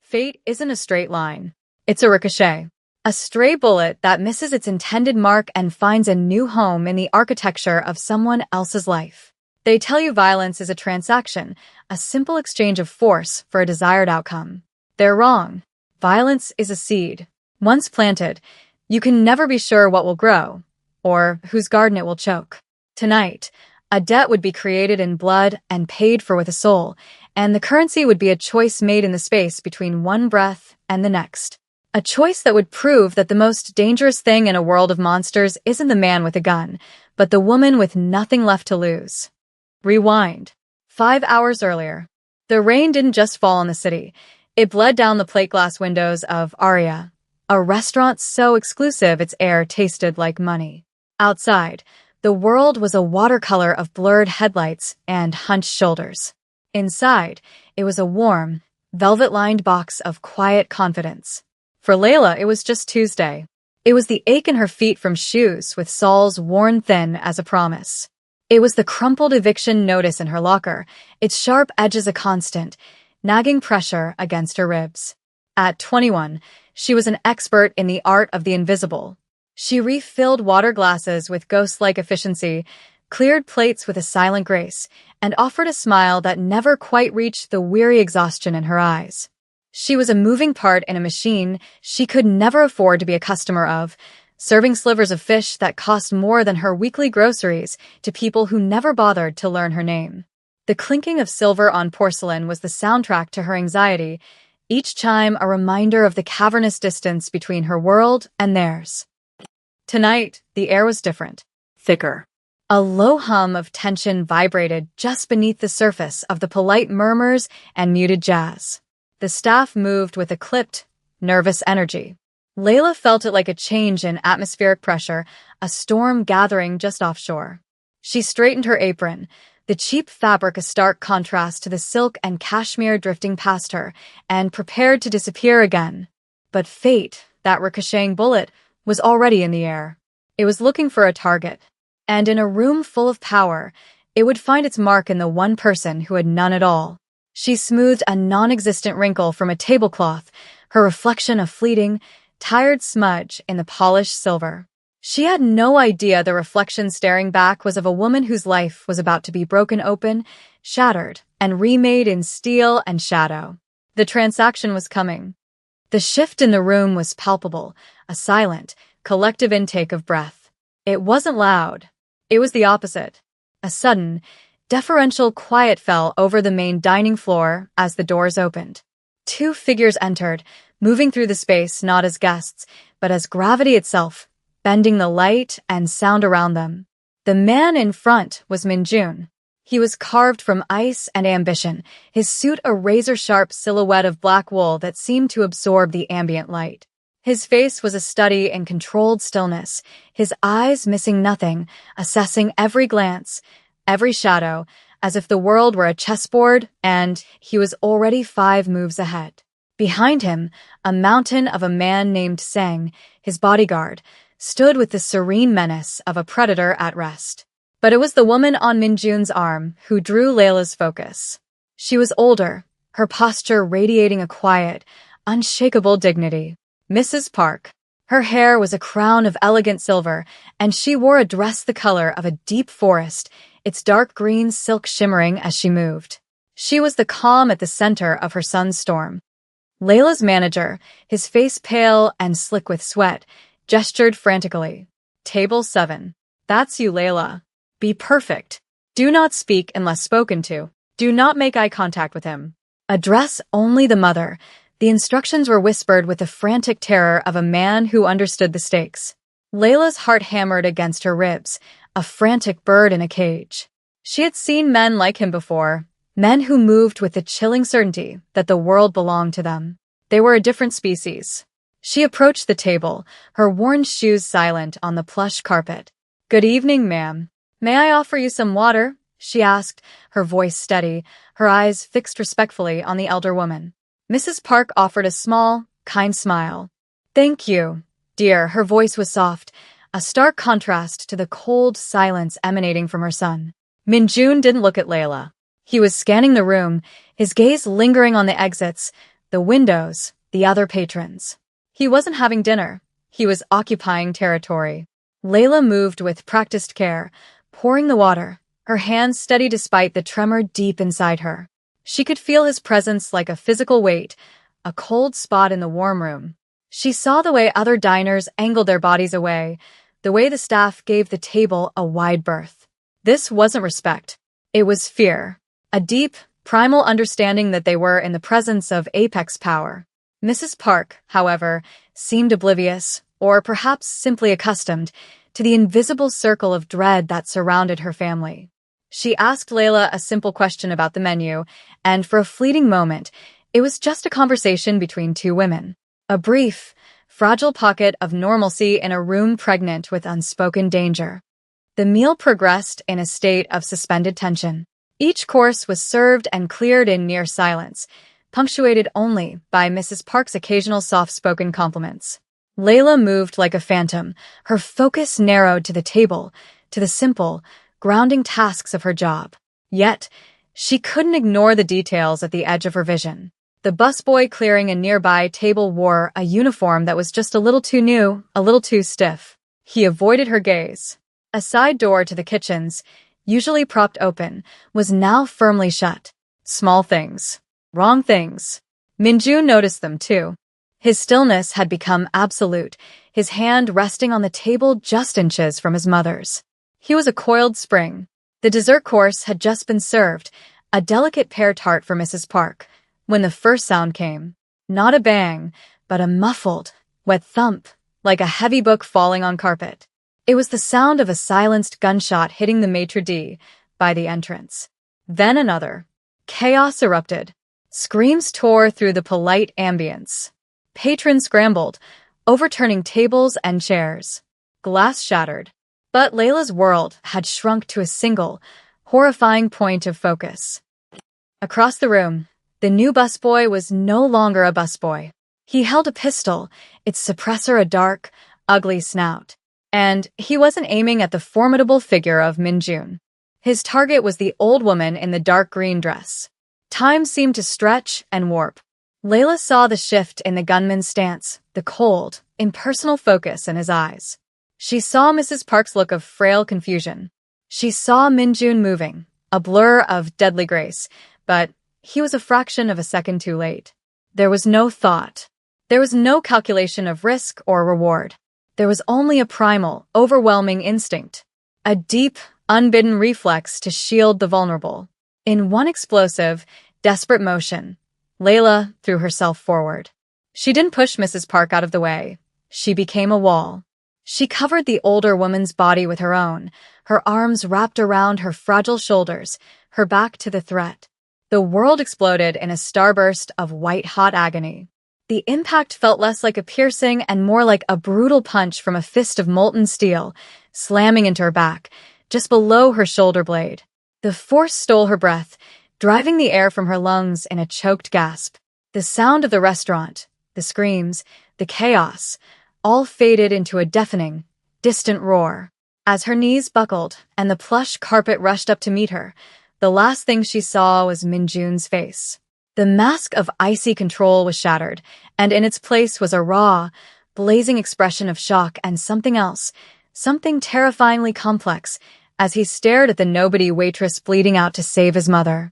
Fate isn't a straight line. It's a ricochet. A stray bullet that misses its intended mark and finds a new home in the architecture of someone else's life. They tell you violence is a transaction, a simple exchange of force for a desired outcome. They're wrong. Violence is a seed. Once planted, you can never be sure what will grow, or whose garden it will choke. Tonight, a debt would be created in blood and paid for with a soul, and the currency would be a choice made in the space between one breath and the next. A choice that would prove that the most dangerous thing in a world of monsters isn't the man with a gun, but the woman with nothing left to lose. Rewind. 5 hours earlier. The rain didn't just fall on the city. It bled down the plate glass windows of Aria, a restaurant so exclusive its air tasted like money. Outside, the world was a watercolor of blurred headlights and hunched shoulders. Inside, it was a warm, velvet-lined box of quiet confidence. For Layla, it was just Tuesday. It was the ache in her feet from shoes with soles worn thin as a promise. It was the crumpled eviction notice in her locker, its sharp edges a constant, nagging pressure against her ribs. At 21, she was an expert in the art of the invisible. She refilled water glasses with ghost-like efficiency, cleared plates with a silent grace, and offered a smile that never quite reached the weary exhaustion in her eyes. She was a moving part in a machine she could never afford to be a customer of, serving slivers of fish that cost more than her weekly groceries to people who never bothered to learn her name. The clinking of silver on porcelain was the soundtrack to her anxiety, each chime a reminder of the cavernous distance between her world and theirs. Tonight, the air was different, thicker. A low hum of tension vibrated just beneath the surface of the polite murmurs and muted jazz. The staff moved with a clipped, nervous energy. Layla felt it like a change in atmospheric pressure, a storm gathering just offshore. She straightened her apron, the cheap fabric a stark contrast to the silk and cashmere drifting past her, and prepared to disappear again. But fate, that ricocheting bullet, was already in the air. It was looking for a target. And in a room full of power, it would find its mark in the one person who had none at all. She smoothed a non-existent wrinkle from a tablecloth, her reflection a fleeting, tired smudge in the polished silver. She had no idea the reflection staring back was of a woman whose life was about to be broken open, shattered, and remade in steel and shadow. The transaction was coming. The shift in the room was palpable, a silent, collective intake of breath. It wasn't loud. It was the opposite. A sudden, deferential quiet fell over the main dining floor as the doors opened. 2 figures entered, moving through the space not as guests, but as gravity itself, bending the light and sound around them. The man in front was Minjun. He was carved from ice and ambition, his suit a razor-sharp silhouette of black wool that seemed to absorb the ambient light. His face was a study in controlled stillness, his eyes missing nothing, assessing every glance, every shadow, as if the world were a chessboard and he was already 5 moves ahead. Behind him, a mountain of a man named Sang, his bodyguard, stood with the serene menace of a predator at rest. But it was the woman on Minjun's arm who drew Layla's focus. She was older, her posture radiating a quiet, unshakable dignity. Mrs. Park. Her hair was a crown of elegant silver, and she wore a dress the color of a deep forest, its dark green silk shimmering as she moved. She was the calm at the center of her son's storm. Layla's manager, his face pale and slick with sweat, gestured frantically. Table 7. That's you, Layla. Be perfect. Do not speak unless spoken to. Do not make eye contact with him. Address only the mother. The instructions were whispered with the frantic terror of a man who understood the stakes. Layla's heart hammered against her ribs, a frantic bird in a cage. She had seen men like him before, men who moved with the chilling certainty that the world belonged to them. They were a different species. She approached the table, her worn shoes silent on the plush carpet. "Good evening, ma'am. May I offer you some water?" she asked, her voice steady, her eyes fixed respectfully on the elder woman. Mrs. Park offered a small, kind smile. "Thank you, dear." Her voice was soft, a stark contrast to the cold silence emanating from her son. Minjun didn't look at Layla. He was scanning the room, his gaze lingering on the exits, the windows, the other patrons. He wasn't having dinner. He was occupying territory. Layla moved with practiced care, pouring the water, her hands steady despite the tremor deep inside her. She could feel his presence like a physical weight, a cold spot in the warm room. She saw the way other diners angled their bodies away, the way the staff gave the table a wide berth. This wasn't respect. It was fear. A deep, primal understanding that they were in the presence of apex power. Mrs. Park, however, seemed oblivious, or perhaps simply accustomed, to the invisible circle of dread that surrounded her family. She asked Layla a simple question about the menu, and for a fleeting moment, it was just a conversation between two women. A brief, fragile pocket of normalcy in a room pregnant with unspoken danger. The meal progressed in a state of suspended tension. Each course was served and cleared in near silence, punctuated only by Mrs. Park's occasional soft-spoken compliments. Layla moved like a phantom, her focus narrowed to the table, to the simple, grounding tasks of her job. Yet, she couldn't ignore the details at the edge of her vision. The busboy clearing a nearby table wore a uniform that was just a little too new, a little too stiff. He avoided her gaze. A side door to the kitchens, usually propped open, was now firmly shut. Small things. Wrong things. Minjun noticed them too. His stillness had become absolute, his hand resting on the table just inches from his mother's. He was a coiled spring. The dessert course had just been served, a delicate pear tart for Mrs. Park, when the first sound came. Not a bang, but a muffled, wet thump, like a heavy book falling on carpet. It was the sound of a silenced gunshot hitting the maitre d' by the entrance. Then another. Chaos erupted. Screams tore through the polite ambience. Patrons scrambled, overturning tables and chairs. Glass shattered. But Layla's world had shrunk to a single, horrifying point of focus. Across the room, the new busboy was no longer a busboy. He held a pistol, its suppressor a dark, ugly snout. And he wasn't aiming at the formidable figure of Minjun. His target was the old woman in the dark green dress. Time seemed to stretch and warp. Layla saw the shift in the gunman's stance, the cold, impersonal focus in his eyes. She saw Mrs. Park's look of frail confusion. She saw Minjun moving, a blur of deadly grace, but he was a fraction of a second too late. There was no thought. There was no calculation of risk or reward. There was only a primal, overwhelming instinct. A deep, unbidden reflex to shield the vulnerable. In one explosive, desperate motion, Layla threw herself forward. She didn't push Mrs. Park out of the way. She became a wall. She covered the older woman's body with her own, her arms wrapped around her fragile shoulders, her back to the threat. The world exploded in a starburst of white-hot agony. The impact felt less like a piercing and more like a brutal punch from a fist of molten steel, slamming into her back, just below her shoulder blade. The force stole her breath, driving the air from her lungs in a choked gasp. The sound of the restaurant, the screams, the chaos, all faded into a deafening, distant roar. As her knees buckled and the plush carpet rushed up to meet her, the last thing she saw was Minjun's face. The mask of icy control was shattered, and in its place was a raw, blazing expression of shock and something else, something terrifyingly complex, as he stared at the nobody waitress bleeding out to save his mother.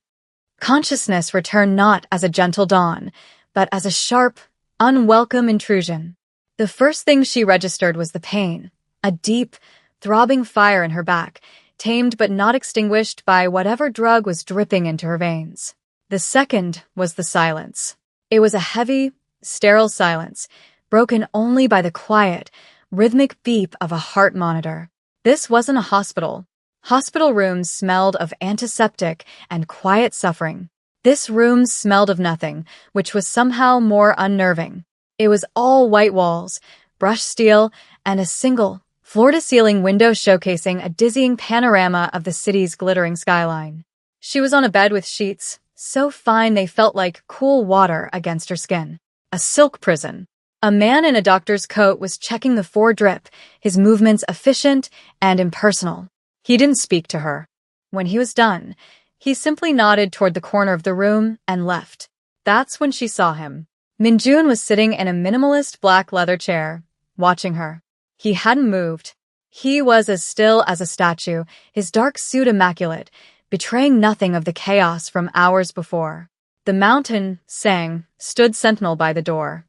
Consciousness returned not as a gentle dawn, but as a sharp, unwelcome intrusion. The first thing she registered was the pain, a deep, throbbing fire in her back, tamed but not extinguished by whatever drug was dripping into her veins. The second was the silence. It was a heavy, sterile silence, broken only by the quiet, rhythmic beep of a heart monitor. This wasn't a hospital. Hospital rooms smelled of antiseptic and quiet suffering. This room smelled of nothing, which was somehow more unnerving. It was all white walls, brushed steel, and a single, floor-to-ceiling window showcasing a dizzying panorama of the city's glittering skyline. She was on a bed with sheets, so fine they felt like cool water against her skin. A silk prison. A man in a doctor's coat was checking the fore-drip, his movements efficient and impersonal. He didn't speak to her. When he was done, he simply nodded toward the corner of the room and left. That's when she saw him. Minjun was sitting in a minimalist black leather chair, watching her. He hadn't moved. He was as still as a statue, his dark suit immaculate, betraying nothing of the chaos from hours before. The mountain, Sang, stood sentinel by the door.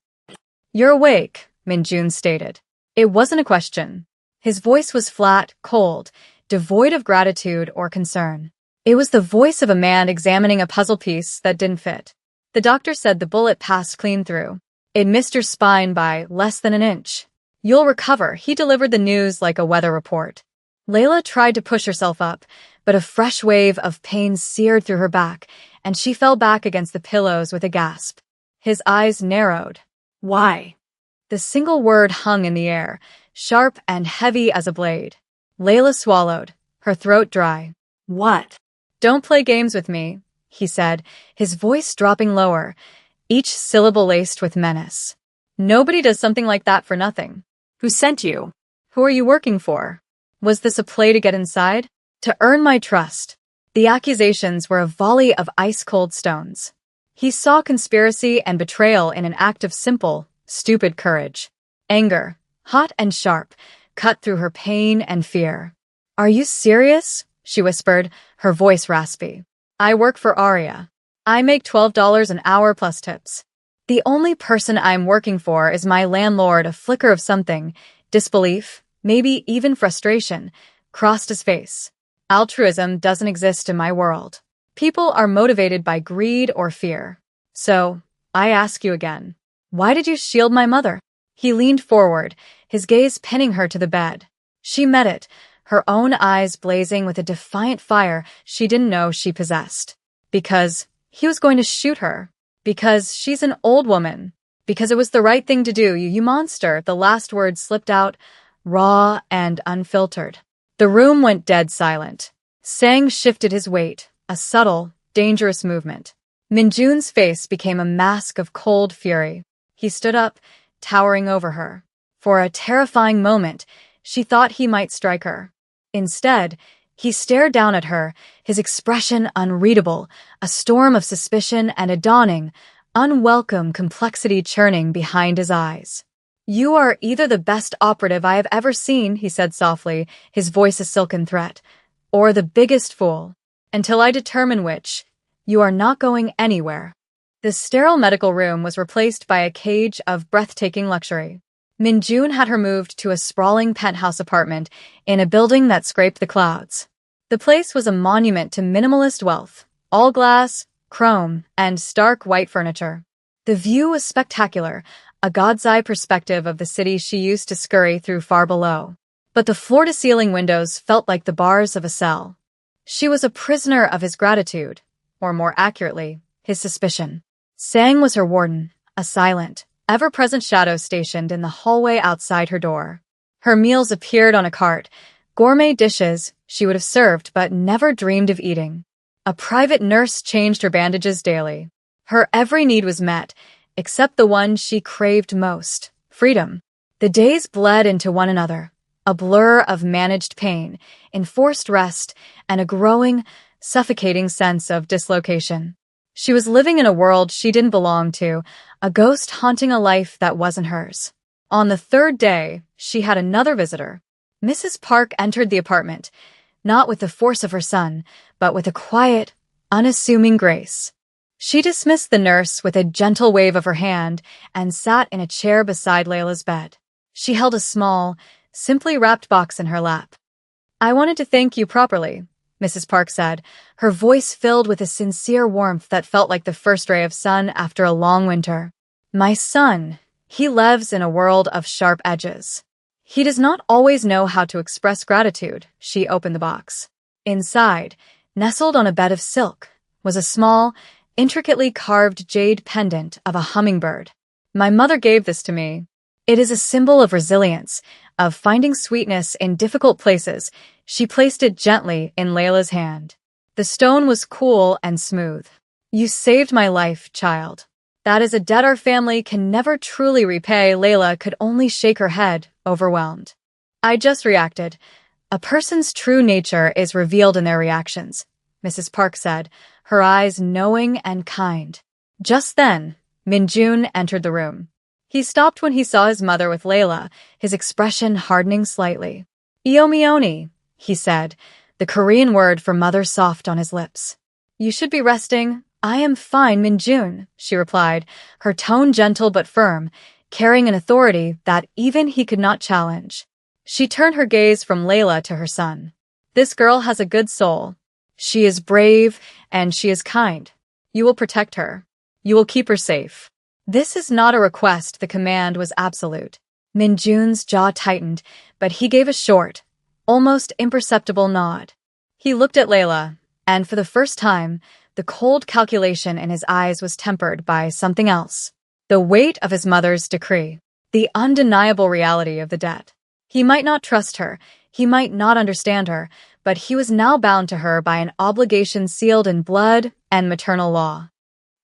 "You're awake," Minjun stated. It wasn't a question. His voice was flat, cold, devoid of gratitude or concern. It was the voice of a man examining a puzzle piece that didn't fit. "The doctor said the bullet passed clean through. It missed your spine by less than an inch. You'll recover," he delivered the news like a weather report. Layla tried to push herself up, but a fresh wave of pain seared through her back, and she fell back against the pillows with a gasp. His eyes narrowed. "Why?" The single word hung in the air, sharp and heavy as a blade. Layla swallowed, her throat dry. "What?" "Don't play games with me," he said, his voice dropping lower, each syllable laced with menace. "Nobody does something like that for nothing." "Who sent you? Who are you working for? Was this a play to get inside? To earn my trust?" The accusations were a volley of ice-cold stones. He saw conspiracy and betrayal in an act of simple, stupid courage. Anger, hot and sharp, cut through her pain and fear. "Are you serious?" she whispered, her voice raspy. "I work for Arya. I make $12 an hour plus tips. The only person I'm working for is my landlord." A flicker of something, disbelief, maybe even frustration, crossed his face. "Altruism doesn't exist in my world. People are motivated by greed or fear. So, I ask you again, why did you shield my mother?" He leaned forward, his gaze pinning her to the bed. She met it, her own eyes blazing with a defiant fire she didn't know she possessed. "Because he was going to shoot her. Because she's an old woman. Because it was the right thing to do, you monster." The last word slipped out, raw and unfiltered. The room went dead silent. Sang shifted his weight, a subtle, dangerous movement. Minjun's face became a mask of cold fury. He stood up, towering over her. For a terrifying moment, she thought he might strike her. Instead, he stared down at her, his expression unreadable, a storm of suspicion and a dawning, unwelcome complexity churning behind his eyes. "You are either the best operative I have ever seen," he said softly, his voice a silken threat, "or the biggest fool. Until I determine which, you are not going anywhere." The sterile medical room was replaced by a cage of breathtaking luxury. Minjun had her moved to a sprawling penthouse apartment in a building that scraped the clouds. The place was a monument to minimalist wealth, all glass, chrome, and stark white furniture. The view was spectacular, a god's-eye perspective of the city she used to scurry through far below. But the floor-to-ceiling windows felt like the bars of a cell. She was a prisoner of his gratitude, or more accurately, his suspicion. Sang was her warden, a silent, ever-present shadow stationed in the hallway outside her door. Her meals appeared on a cart, gourmet dishes she would have served but never dreamed of eating. A private nurse changed her bandages daily. Her every need was met, except the one she craved most, freedom. The days bled into one another, a blur of managed pain, enforced rest, and a growing, suffocating sense of dislocation. She was living in a world she didn't belong to, a ghost haunting a life that wasn't hers. On the third day, she had another visitor. Mrs. Park entered the apartment, not with the force of her son, but with a quiet, unassuming grace. She dismissed the nurse with a gentle wave of her hand and sat in a chair beside Layla's bed. She held a small, simply wrapped box in her lap. "I wanted to thank you properly," Mrs. Park said, her voice filled with a sincere warmth that felt like the first ray of sun after a long winter. "My son, he lives in a world of sharp edges. He does not always know how to express gratitude." She opened the box. Inside, nestled on a bed of silk, was a small, intricately carved jade pendant of a hummingbird. "My mother gave this to me. It is a symbol of resilience, of finding sweetness in difficult places." She placed it gently in Layla's hand. The stone was cool and smooth. "You saved my life, child. That is a debt our family can never truly repay." Layla could only shake her head, overwhelmed. "I just reacted. A person's true nature is revealed in their reactions," Mrs. Park said, her eyes knowing and kind. Just then, Minjun entered the room. He stopped when he saw his mother with Layla, his expression hardening slightly. Iomioni, he said, the Korean word for mother soft on his lips. You should be resting. I am fine, Minjun, she replied, her tone gentle but firm, carrying an authority that even he could not challenge. She turned her gaze from Layla to her son. This girl has a good soul. She is brave, and she is kind. You will protect her. You will keep her safe. This is not a request, the command was absolute. Minjun's jaw tightened, but he gave a short, almost imperceptible nod. He looked at Layla, and for the first time, the cold calculation in his eyes was tempered by something else. The weight of his mother's decree. The undeniable reality of the debt. He might not trust her, he might not understand her, but he was now bound to her by an obligation sealed in blood and maternal law.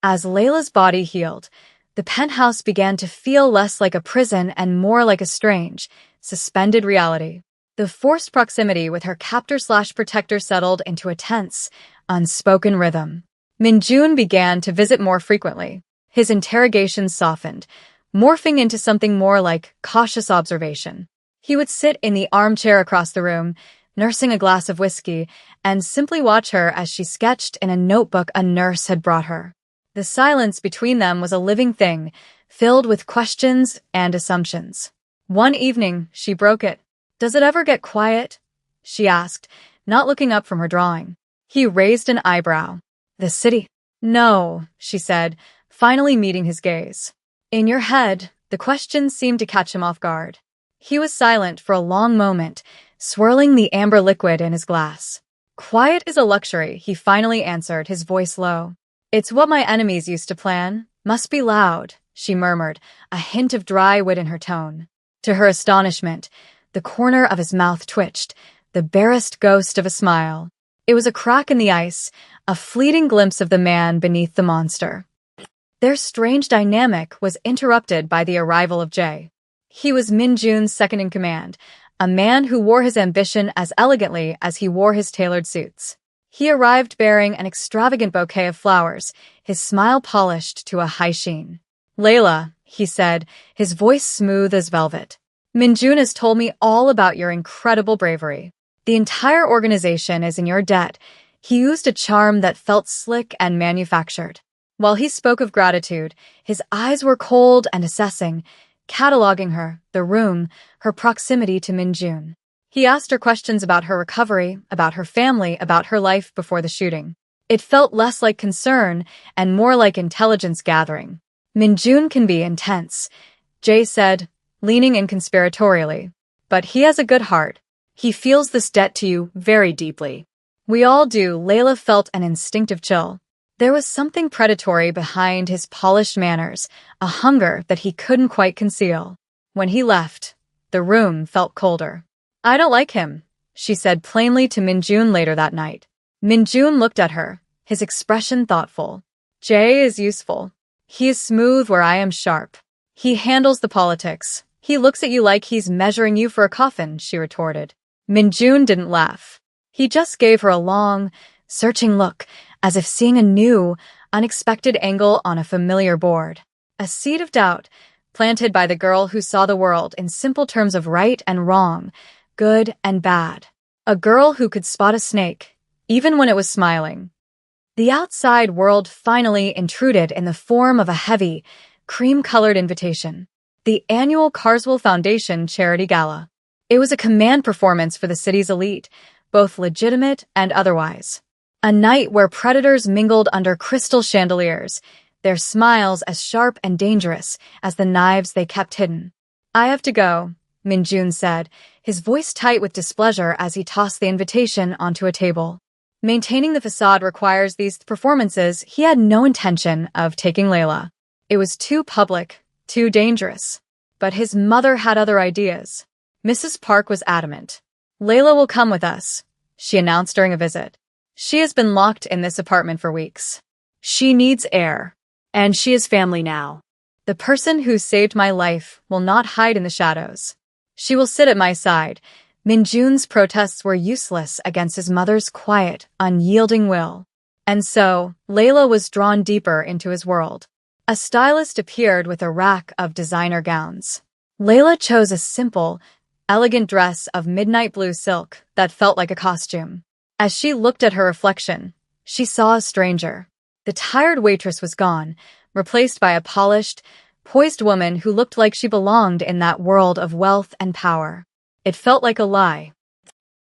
As Layla's body healed, the penthouse began to feel less like a prison and more like a strange, suspended reality. The forced proximity with her captor/protector settled into a tense, unspoken rhythm. Minjun began to visit more frequently. His interrogations softened, morphing into something more like cautious observation. He would sit in the armchair across the room, nursing a glass of whiskey, and simply watch her as she sketched in a notebook a nurse had brought her. The silence between them was a living thing, filled with questions and assumptions. One evening, she broke it. "Does it ever get quiet?" she asked, not looking up from her drawing. He raised an eyebrow. "The city?" "No," she said, finally meeting his gaze. "In your head," the question seemed to catch him off guard. He was silent for a long moment, swirling the amber liquid in his glass. "Quiet is a luxury," he finally answered, his voice low. "It's what my enemies used to plan. Must be loud," she murmured, a hint of dry wit in her tone. To her astonishment, the corner of his mouth twitched, the barest ghost of a smile. It was a crack in the ice, a fleeting glimpse of the man beneath the monster. Their strange dynamic was interrupted by the arrival of Jay. He was Minjun's second-in-command, a man who wore his ambition as elegantly as he wore his tailored suits. He arrived bearing an extravagant bouquet of flowers, his smile polished to a high sheen. "Layla," he said, his voice smooth as velvet. "Minjun has told me all about your incredible bravery. The entire organization is in your debt." He used a charm that felt slick and manufactured. While he spoke of gratitude, his eyes were cold and assessing, cataloging her, the room, her proximity to Minjun. He asked her questions about her recovery, about her family, about her life before the shooting. It felt less like concern and more like intelligence gathering. "Minjun can be intense," Jay said, leaning in conspiratorially. "But he has a good heart. He feels this debt to you very deeply." "We all do." Layla felt an instinctive chill. There was something predatory behind his polished manners, a hunger that he couldn't quite conceal. When he left, the room felt colder. "I don't like him," she said plainly to Minjun later that night. Minjun looked at her, his expression thoughtful. "Jay is useful. He is smooth where I am sharp. He handles the politics. He looks at you like he's measuring you for a coffin," she retorted. Minjun didn't laugh. He just gave her a long, searching look, as if seeing a new, unexpected angle on a familiar board. A seed of doubt, planted by the girl who saw the world in simple terms of right and wrong, good and bad. A girl who could spot a snake, even when it was smiling. The outside world finally intruded in the form of a heavy, cream-colored invitation. The annual Carswell Foundation Charity Gala. It was a command performance for the city's elite, both legitimate and otherwise. A night where predators mingled under crystal chandeliers, their smiles as sharp and dangerous as the knives they kept hidden. "I have to go," Minjun said, his voice tight with displeasure as he tossed the invitation onto a table. Maintaining the facade requires these performances. He had no intention of taking Layla. It was too public, too dangerous. But his mother had other ideas. Mrs. Park was adamant. "Layla will come with us," she announced during a visit. "She has been locked in this apartment for weeks. She needs air. And she is family now. The person who saved my life will not hide in the shadows. She will sit at my side." Minjun's protests were useless against his mother's quiet, unyielding will. And so, Layla was drawn deeper into his world. A stylist appeared with a rack of designer gowns. Layla chose a simple, elegant dress of midnight blue silk that felt like a costume. As she looked at her reflection, she saw a stranger. The tired waitress was gone, replaced by a polished, poised woman who looked like she belonged in that world of wealth and power. It felt like a lie.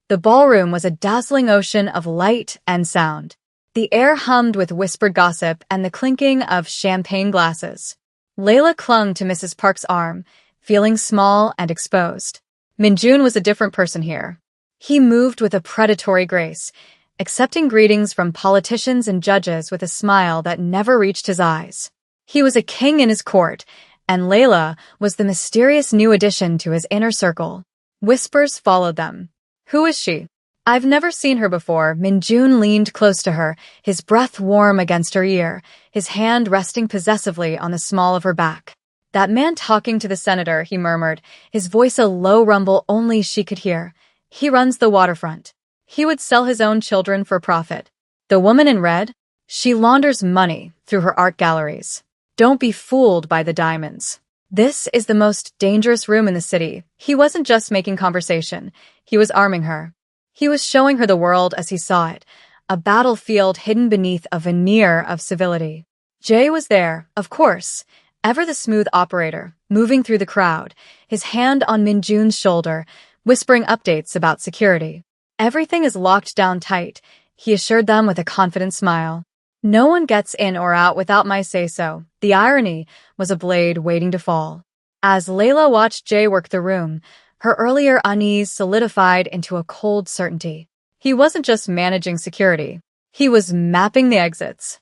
The ballroom was a dazzling ocean of light and sound. The air hummed with whispered gossip and the clinking of champagne glasses. Layla clung to Mrs. Park's arm, feeling small and exposed. Minjun was a different person here. He moved with a predatory grace, accepting greetings from politicians and judges with a smile that never reached his eyes. He was a king in his court, and Layla was the mysterious new addition to his inner circle. Whispers followed them. Who is she? I've never seen her before. Minjun leaned close to her, his breath warm against her ear, his hand resting possessively on the small of her back. That man talking to the senator, he murmured, his voice a low rumble only she could hear. He runs the waterfront. He would sell his own children for profit. The woman in red? She launders money through her art galleries. Don't be fooled by the diamonds. This is the most dangerous room in the city. He wasn't just making conversation. He was arming her. He was showing her the world as he saw it, a battlefield hidden beneath a veneer of civility. Jay was there, of course, ever the smooth operator, moving through the crowd, his hand on Minjun's shoulder, whispering updates about security. Everything is locked down tight, he assured them with a confident smile. No one gets in or out without my say-so. The irony was a blade waiting to fall. As Layla watched Jay work the room, her earlier unease solidified into a cold certainty. He wasn't just managing security. He was mapping the exits.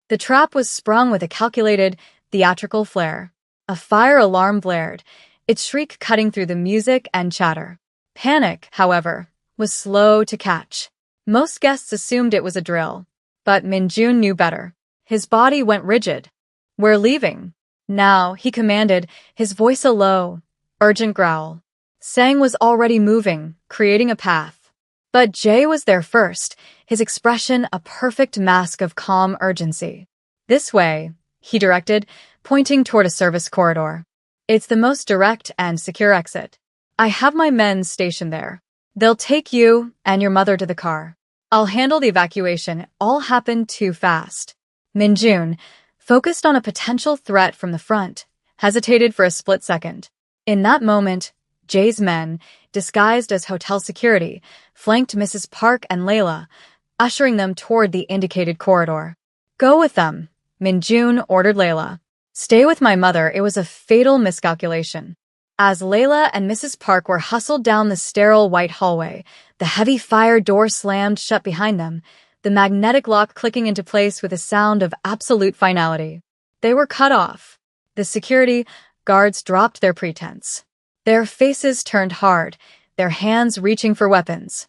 The trap was sprung with a calculated, theatrical flair. A fire alarm blared, its shriek cutting through the music and chatter. Panic, however, was slow to catch. Most guests assumed it was a drill. But Minjun knew better. His body went rigid. We're leaving. Now, he commanded, his voice a low, urgent growl. Sang was already moving, creating a path. But Jay was there first, his expression a perfect mask of calm urgency. This way, he directed, pointing toward a service corridor. It's the most direct and secure exit. I have my men stationed there. They'll take you and your mother to the car. I'll handle the evacuation. It all happened too fast. Minjun, focused on a potential threat from the front, hesitated for a split second. In that moment, Jay's men, disguised as hotel security, flanked Mrs. Park and Layla, ushering them toward the indicated corridor. Go with them, Minjun ordered Layla. Stay with my mother. It was a fatal miscalculation. As Layla and Mrs. Park were hustled down the sterile white hallway, the heavy fire door slammed shut behind them, the magnetic lock clicking into place with a sound of absolute finality. They were cut off. The security guards dropped their pretense. Their faces turned hard, their hands reaching for weapons.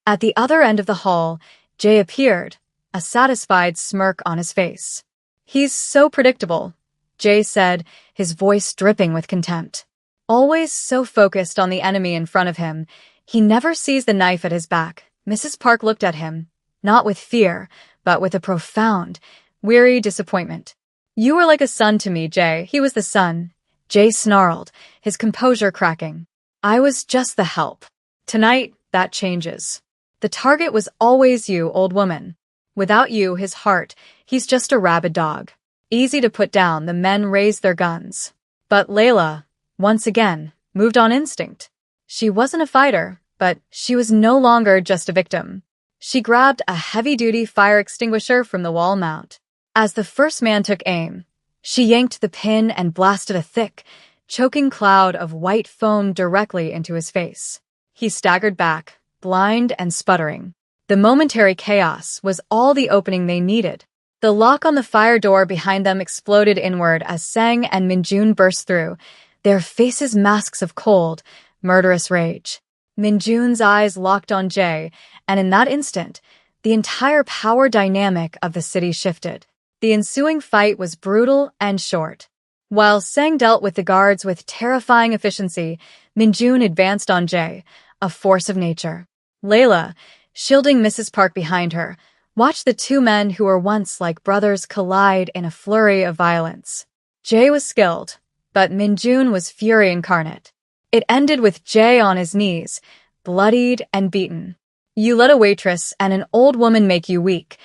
At the other end of the hall, Jay appeared, a satisfied smirk on his face. He's so predictable, Jay said, his voice dripping with contempt. Always so focused on the enemy in front of him, he never sees the knife at his back. Mrs. Park looked at him, not with fear, but with a profound, weary disappointment. You were like a son to me, Jay. He was the son. Jay snarled, his composure cracking. I was just the help. Tonight, that changes. The target was always you, old woman. Without you, his heart, he's just a rabid dog. Easy to put down, the men raised their guns. But Layla, once again, moved on instinct. She wasn't a fighter, but she was no longer just a victim. She grabbed a heavy-duty fire extinguisher from the wall mount. As the first man took aim, she yanked the pin and blasted a thick, choking cloud of white foam directly into his face. He staggered back, blind and sputtering. The momentary chaos was all the opening they needed. The lock on the fire door behind them exploded inward as Sang and Minjun burst through, their faces masks of cold, murderous rage. Minjun's eyes locked on Jay, and in that instant, the entire power dynamic of the city shifted. The ensuing fight was brutal and short. While Sang dealt with the guards with terrifying efficiency, Minjun advanced on Jay, a force of nature. Layla, shielding Mrs. Park behind her, Watch the two men who were once like brothers collide in a flurry of violence. Jae was skilled, but Minjun was fury incarnate. It ended with Jae on his knees, bloodied and beaten. "You let a waitress and an old woman make you weak,"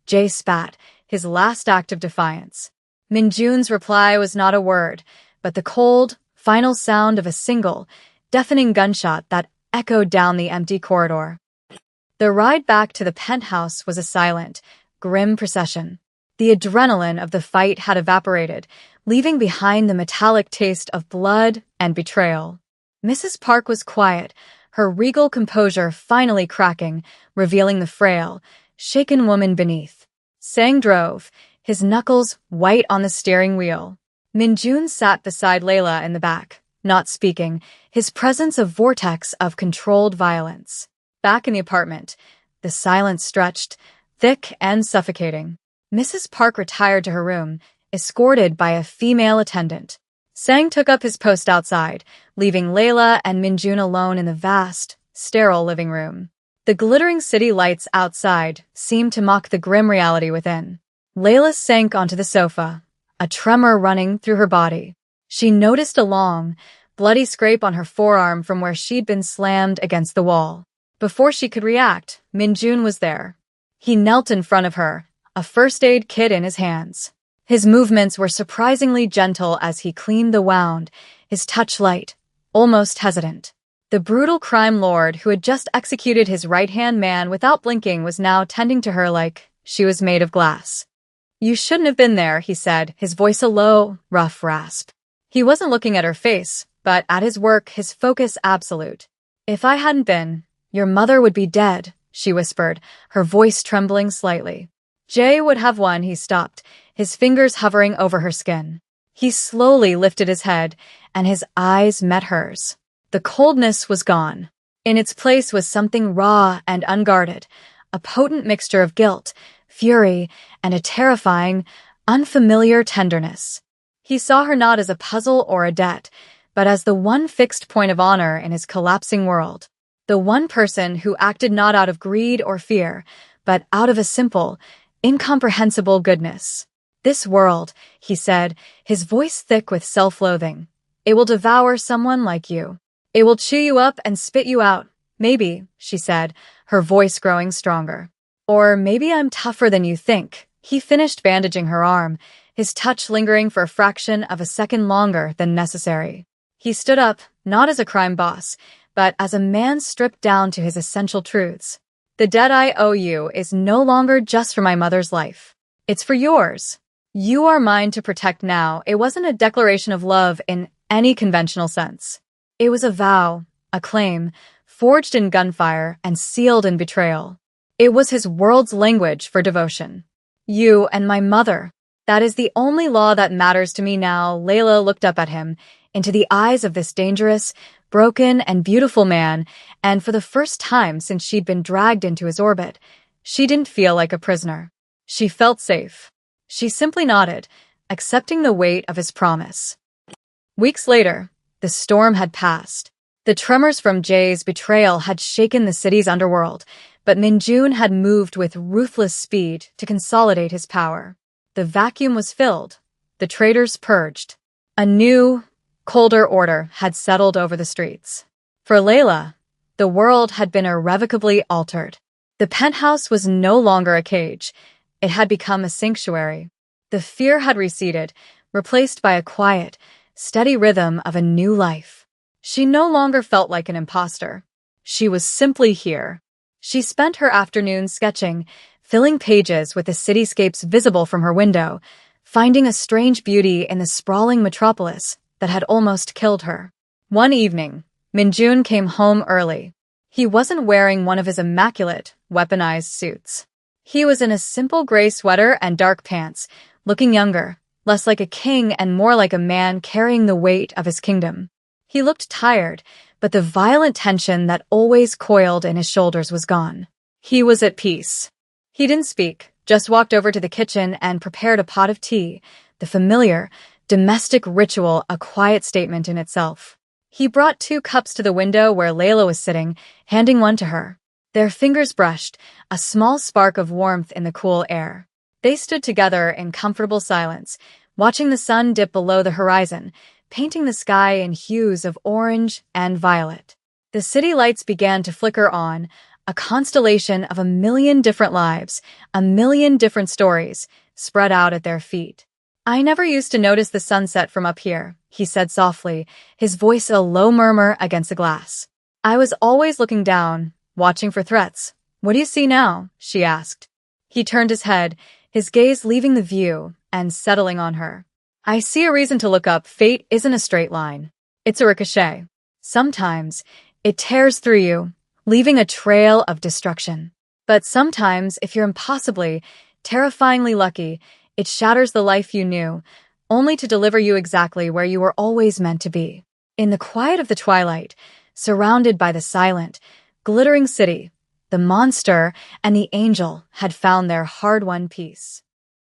Jae spat, his last act of defiance. Minjun's reply was not a word, but the cold, final sound of a single, deafening gunshot that echoed down the empty corridor. The ride back to the penthouse was a silent, grim procession. The adrenaline of the fight had evaporated, leaving behind the metallic taste of blood and betrayal. Mrs. Park was quiet, her regal composure finally cracking, revealing the frail, shaken woman beneath. Sang drove, his knuckles white on the steering wheel. Minjun sat beside Layla in the back, not speaking, his presence a vortex of controlled violence. Back in the apartment, the silence stretched, thick and suffocating. Mrs. Park retired to her room, escorted by a female attendant. Sang took up his post outside, leaving Layla and Minjun alone in the vast, sterile living room. The glittering city lights outside seemed to mock the grim reality within. Layla sank onto the sofa, a tremor running through her body. She noticed a long, bloody scrape on her forearm from where she'd been slammed against the wall. Before she could react, Minjun was there. He knelt in front of her, a first aid kit in his hands. His movements were surprisingly gentle as he cleaned the wound, his touch light, almost hesitant. The brutal crime lord who had just executed his right-hand man without blinking was now tending to her like she was made of glass. "You shouldn't have been there," he said, his voice a low, rough rasp. He wasn't looking at her face, but at his work, his focus absolute. "If I hadn't been, your mother would be dead," she whispered, her voice trembling slightly. "Jae would have won," he stopped, his fingers hovering over her skin. He slowly lifted his head, and his eyes met hers. The coldness was gone. In its place was something raw and unguarded, a potent mixture of guilt, fury, and a terrifying, unfamiliar tenderness. He saw her not as a puzzle or a debt, but as the one fixed point of honor in his collapsing world. The one person who acted not out of greed or fear, but out of a simple, incomprehensible goodness. "This world," he said, his voice thick with self-loathing. "It will devour someone like you. It will chew you up and spit you out. Maybe," she said, her voice growing stronger. "Or maybe I'm tougher than you think." He finished bandaging her arm, his touch lingering for a fraction of a second longer than necessary. He stood up, not as a crime boss, but as a man stripped down to his essential truths. "The debt I owe you is no longer just for my mother's life. It's for yours. You are mine to protect now." It wasn't a declaration of love in any conventional sense. It was a vow, a claim, forged in gunfire and sealed in betrayal. It was his world's language for devotion. "You and my mother. That is the only law that matters to me now." Layla looked up at him, into the eyes of this dangerous, broken and beautiful man, and for the first time since she'd been dragged into his orbit, she didn't feel like a prisoner. She felt safe. She simply nodded, accepting the weight of his promise. Weeks later, the storm had passed. The tremors from Jae's betrayal had shaken the city's underworld, but Minjun had moved with ruthless speed to consolidate his power. The vacuum was filled, the traitors purged. A new, colder order had settled over the streets. For Layla, the world had been irrevocably altered. The penthouse was no longer a cage. It had become a sanctuary. The fear had receded, replaced by a quiet, steady rhythm of a new life. She no longer felt like an imposter. She was simply here. She spent her afternoons sketching, filling pages with the cityscapes visible from her window, finding a strange beauty in the sprawling metropolis that had almost killed her. One evening, Minjun came home early. He wasn't wearing one of his immaculate, weaponized suits. He was in a simple gray sweater and dark pants, looking younger, less like a king and more like a man carrying the weight of his kingdom. He looked tired, but the violent tension that always coiled in his shoulders was gone. He was at peace. He didn't speak, just walked over to the kitchen and prepared a pot of tea, the familiar, domestic ritual, a quiet statement in itself. He brought 2 cups to the window where Layla was sitting, handing one to her. Their fingers brushed, a small spark of warmth in the cool air. They stood together in comfortable silence, watching the sun dip below the horizon, painting the sky in hues of orange and violet. The city lights began to flicker on, a constellation of 1,000,000 different lives, 1,000,000 different stories, spread out at their feet. "I never used to notice the sunset from up here," he said softly, his voice a low murmur against the glass. "I was always looking down, watching for threats. What do you see now?" she asked. He turned his head, his gaze leaving the view and settling on her. "I see a reason to look up. Fate isn't a straight line. It's a ricochet. Sometimes it tears through you, leaving a trail of destruction. But sometimes, if you're impossibly, terrifyingly lucky, it shatters the life you knew, only to deliver you exactly where you were always meant to be." In the quiet of the twilight, surrounded by the silent, glittering city, the monster and the angel had found their hard-won peace.